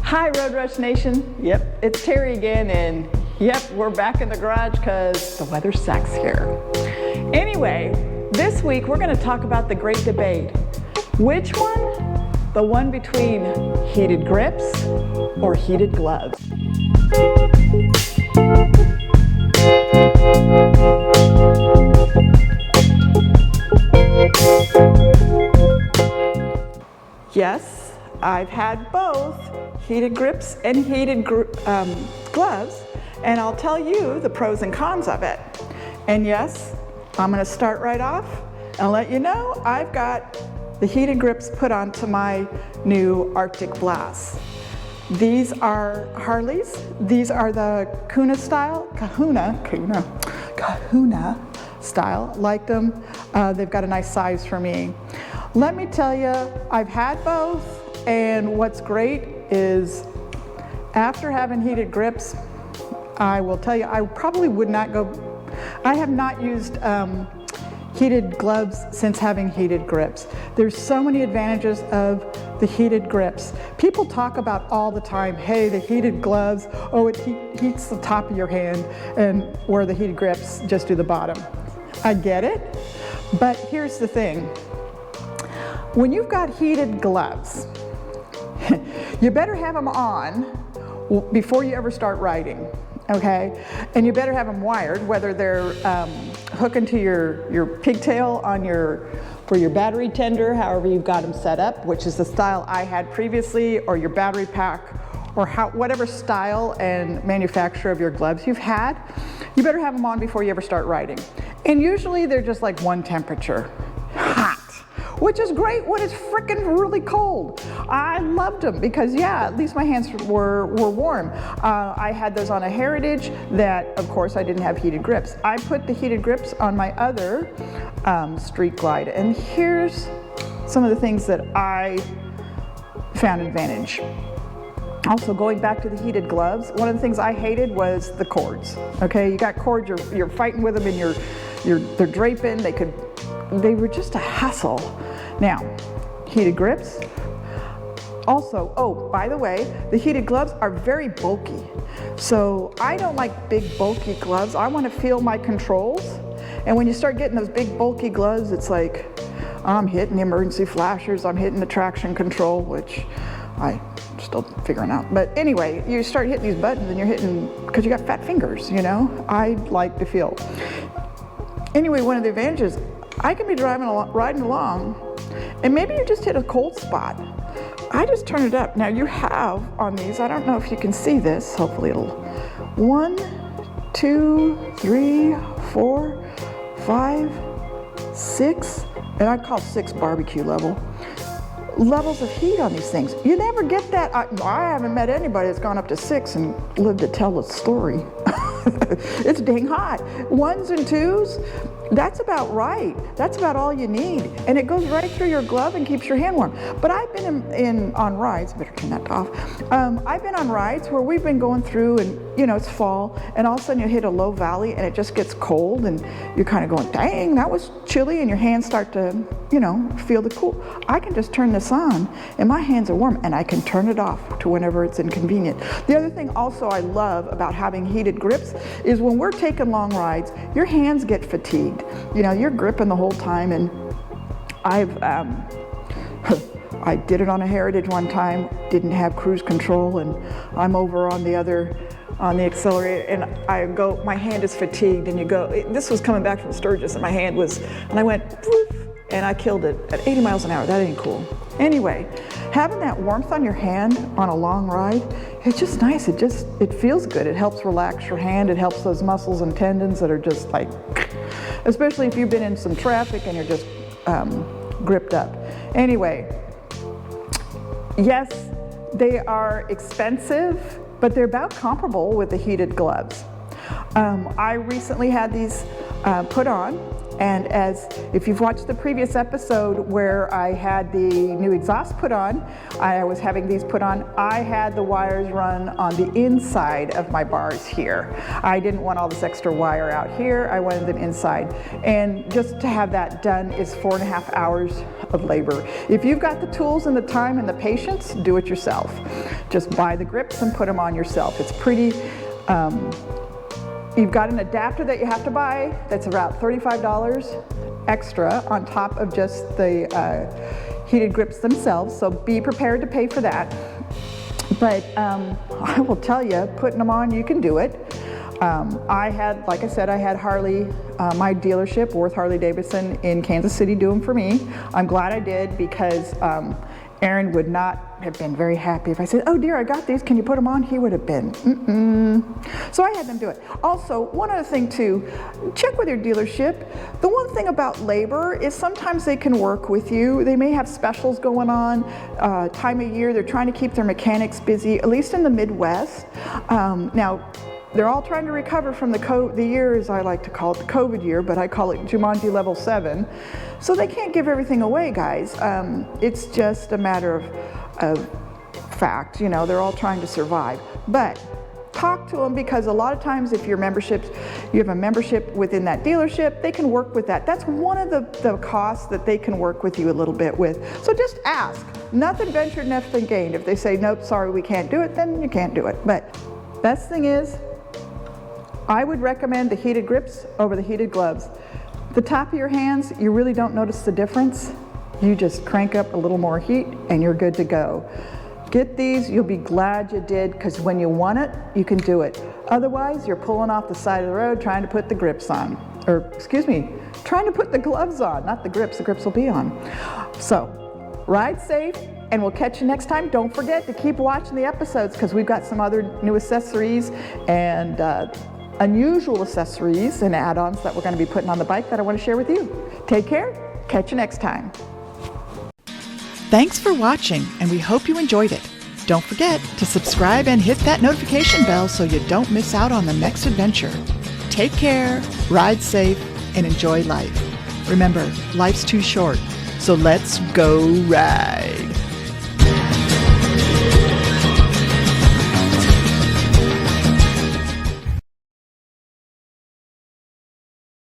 Hi Road Rush Nation, yep, it's Terry again, and yep, we're back in the garage because the weather sucks here. Anyway, this week we're going to talk about the great debate. Which one? The one between heated grips or heated gloves. Yes, I've had both heated grips and heated gloves, and I'll tell you the pros and cons of it. And yes, I'm going to start right off and let you know I've got the heated grips put onto my new Arctic Blast. These are Harleys. These are the KAHUNA style, KAHUNA style. Like them. They've got a nice size for me. Let me tell you, I've had both, and what's great is after having heated grips, I will tell you, I probably would not go, I have not used heated gloves since having heated grips. There's so many advantages of the heated grips. People talk about all the time, hey, the heated gloves, oh, it heats the top of your hand, and where the heated grips just do the bottom. I get it, but here's the thing. When you've got heated gloves, you better have them on before you ever start riding, okay? And you better have them wired, whether they're hooking to your pigtail on for your battery tender, however you've got them set up, which is the style I had previously, or your battery pack, or whatever style and manufacturer of your gloves you've had, you better have them on before you ever start riding. And usually they're just like one temperature, hot. Which is great when it's frickin' really cold. I loved them because, yeah, at least my hands were warm. I had those on a Heritage that, of course, I didn't have heated grips. I put the heated grips on my other Street Glide, and here's some of the things that I found advantage. Also, going back to the heated gloves, one of the things I hated was the cords. Okay, you got cords, you're fighting with them, and they're draping. They were just a hassle. Now, heated grips. Also, oh, by the way, the heated gloves are very bulky. So I don't like big bulky gloves. I want to feel my controls. And when you start getting those big bulky gloves, it's like, I'm hitting the emergency flashers, I'm hitting the traction control, which I'm still figuring out. But anyway, you start hitting these buttons and you're hitting, because you got fat fingers, you know? I like to feel. Anyway, one of the advantages, I can be riding along, and maybe you just hit a cold spot. I just turn it up. Now you have on these, I don't know if you can see this, hopefully it'll, 1, 2, 3, 4, 5, 6, and I'd call 6 barbecue levels of heat on these things. You never get that. I haven't met anybody that's gone up to 6 and lived to tell the story. It's dang hot. 1s and 2s, that's about right. That's about all you need. And it goes right through your glove and keeps your hand warm. But I've been on rides, better turn that off. I've been on rides where we've been going through and, you know, it's fall, and all of a sudden you hit a low valley and it just gets cold and you're kind of going, dang, that was chilly, and your hands start to, you know, feel the cool. I can just turn this on and my hands are warm, and I can turn it off to whenever it's inconvenient. The other thing also I love about having heated grips is when we're taking long rides, your hands get fatigued. You know, you're gripping the whole time, and I did it on a Heritage one time, didn't have cruise control, and I'm over on the accelerator, and my hand is fatigued, and this was coming back from Sturgis, and my hand was, and I went, poof, and I killed it at 80 miles an hour. That ain't cool. Anyway, having that warmth on your hand on a long ride, it's just nice. It feels good. It helps relax your hand. It helps those muscles and tendons that are just like, especially if you've been in some traffic and you're just gripped up. Anyway, yes, they are expensive, but they're about comparable with the heated gloves. I recently had these put on, And if you've watched the previous episode where I had the new exhaust put on, I was having these put on, I had the wires run on the inside of my bars here. I didn't want all this extra wire out here, I wanted them inside. And just to have that done is 4.5 hours of labor. If you've got the tools and the time and the patience, do it yourself. Just buy the grips and put them on yourself. It's pretty, you've got an adapter that you have to buy that's about $35 extra on top of just the heated grips themselves, so be prepared to pay for that. But I will tell you, putting them on, you can do it. Like I said, I had Harley, my dealership, Worth Harley Davidson in Kansas City, do them for me. I'm glad I did, because Aaron would not have been very happy if I said, oh dear, I got these, can you put them on? He would have been, So I had them do it. Also, one other thing too, check with your dealership. The one thing about labor is sometimes they can work with you. They may have specials going on, time of year, they're trying to keep their mechanics busy, at least in the Midwest. Now, they're all trying to recover from the year, as I like to call it, the COVID year, but I call it Jumanji level 7. So they can't give everything away, guys. It's just a matter of fact, you know, they're all trying to survive. But talk to them, because a lot of times if you have a membership within that dealership, they can work with that. That's one of the costs that they can work with you a little bit with. So just ask. Nothing ventured, nothing gained. If they say, nope, sorry, we can't do it, then you can't do it. But best thing is, I would recommend the heated grips over the heated gloves. The top of your hands, you really don't notice the difference. You just crank up a little more heat and you're good to go. Get these, you'll be glad you did, because when you want it, you can do it. Otherwise, you're pulling off the side of the road trying to put the grips on. Or, excuse me, trying to put the gloves on, not the grips will be on. So, ride safe, and we'll catch you next time. Don't forget to keep watching the episodes, because we've got some other new accessories and unusual accessories and add-ons that we're going to be putting on the bike that I want to share with you. Take care. Catch you next time. Thanks for watching, and we hope you enjoyed it. Don't forget to subscribe and hit that notification bell so you don't miss out on the next adventure. Take care, ride safe, and enjoy life. Remember, life's too short, so let's go ride.